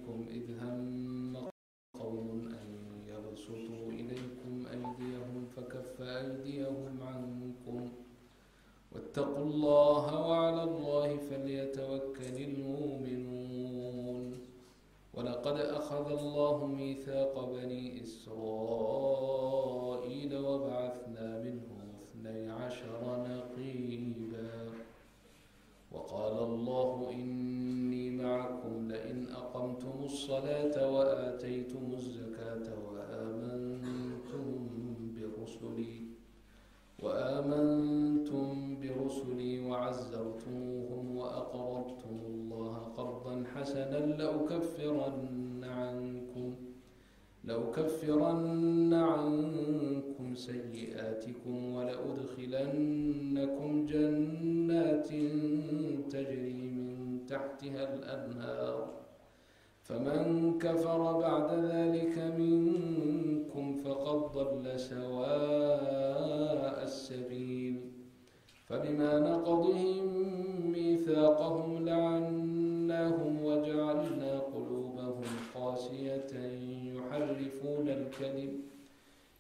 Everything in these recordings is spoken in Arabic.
عليكم إذ هم قوم أن يبسطوا إليكم أيديهم فكف أيديهم عنكم واتقوا الله وعلى الله فليتوكل المؤمنون. ولقد أخذ الله ميثاق بني إسرائيل وبعثنا منهم 12 نقيبا وقال الله إني معكم لئن أقمتم الصلاة وآتيتم الزكاة وآمنتم برسلي وعزرتموهم وأقرضتم الله قرضا حسنا لأكفرن عنكم سيئاتكم ولأدخلنكم جنات تجري من تحتها الأنهار فمن كفر بعد ذلك منكم فقد ضل سواء السبيل. فبما نقضهم ميثاقهم لعناهم وجعلنا قلوبهم قاسية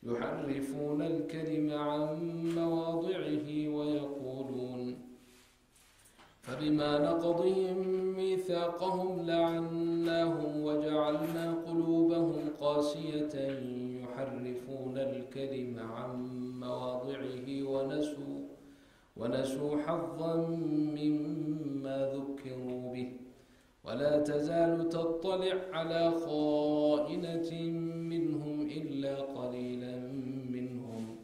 يحرفون الكلم عن مواضعه فبما نقضهم ميثاقهم لعناهم وجعلنا قلوبهم قاسية يحرفون الكلم عن مواضعه ونسوا حظا مما ذكروا به ولا تزال تطلع على خائنة منهم إلا قليلا منهم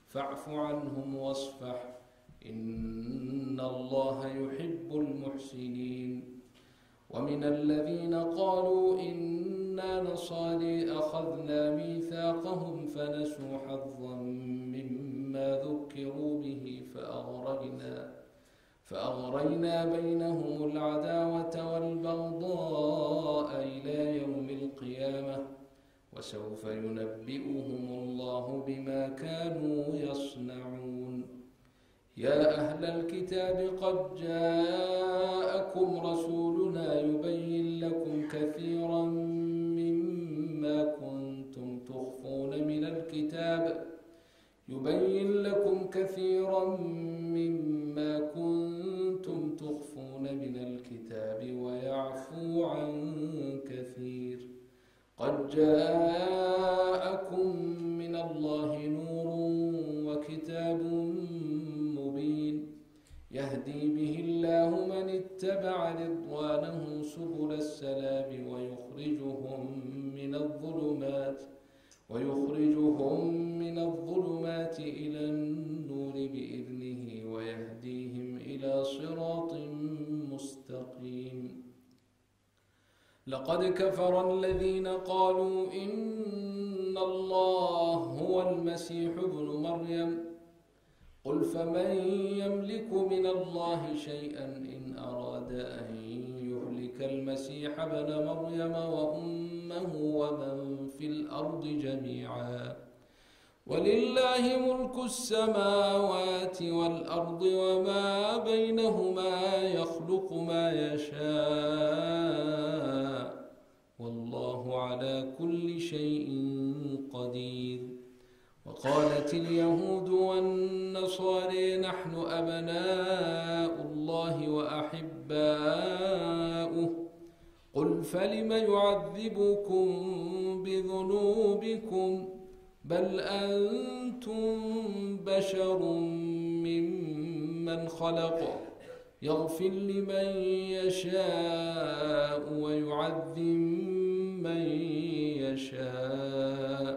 فاعف عنهم واصفح إن الله يحب المحسنين. ومن الذين قالوا إنا نصارى أخذنا ميثاقهم فنسوا حظا مما ذكروا به فأغرينا بينهم العداوة والبغضاء إلى يوم القيامة وسوف ينبئهم الله بما كانوا يصنعون. يا أهل الكتاب قد جاءكم رسولنا يبين لكم كثيرا مما كنتم تخفون من الكتاب ويعفو عن كثير. قد جاءكم من الله نور وكتاب مبين يهدي به الله من اتبع رضوانه سبل السلام ويخرجهم من الظلمات إلى النور بإذنه ويهديهم إلى صراط مستقيم. لقد كفر الذين قالوا إن الله هو المسيح ابن مريم قل فمن يملك من الله شيئا إن أراد أن يهلك المسيح ابن مريم وأمه ومن في الأرض جميعا ولله ملك السماوات والأرض وما بينهما يخلق ما يشاء والله على كل شيء قدير. وقالت اليهود والنصارى نحن أبناء الله وأحباؤه قل فلم يعذبكم بذنوبكم بل أنتم بشر ممن خلق يغفر لمن يشاء ويعذب من يشاء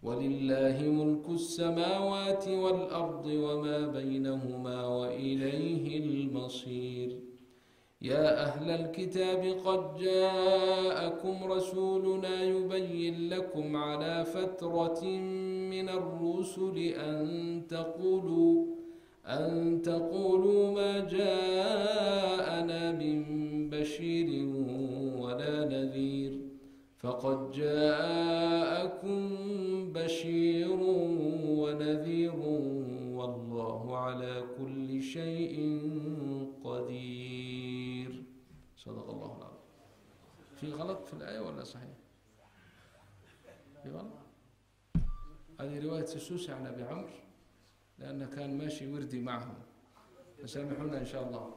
ولله ملك السماوات والأرض وما بينهما وإليه المصير. يا أهل الكتاب قد جاءكم رسولنا يبين لكم على فترة من الرسل أن تقولوا ما جاءنا من بشير ولا نذير فقد جاءكم بشير ونذير والله على كل شيء قدير. صدق الله العظيم. في غلط في الآية ولا صحيح؟ في غلط؟ هذه رواية السوسي عن أبي عمرو، لأنه كان ماشي وردي معهم، فسامحونا إن شاء الله.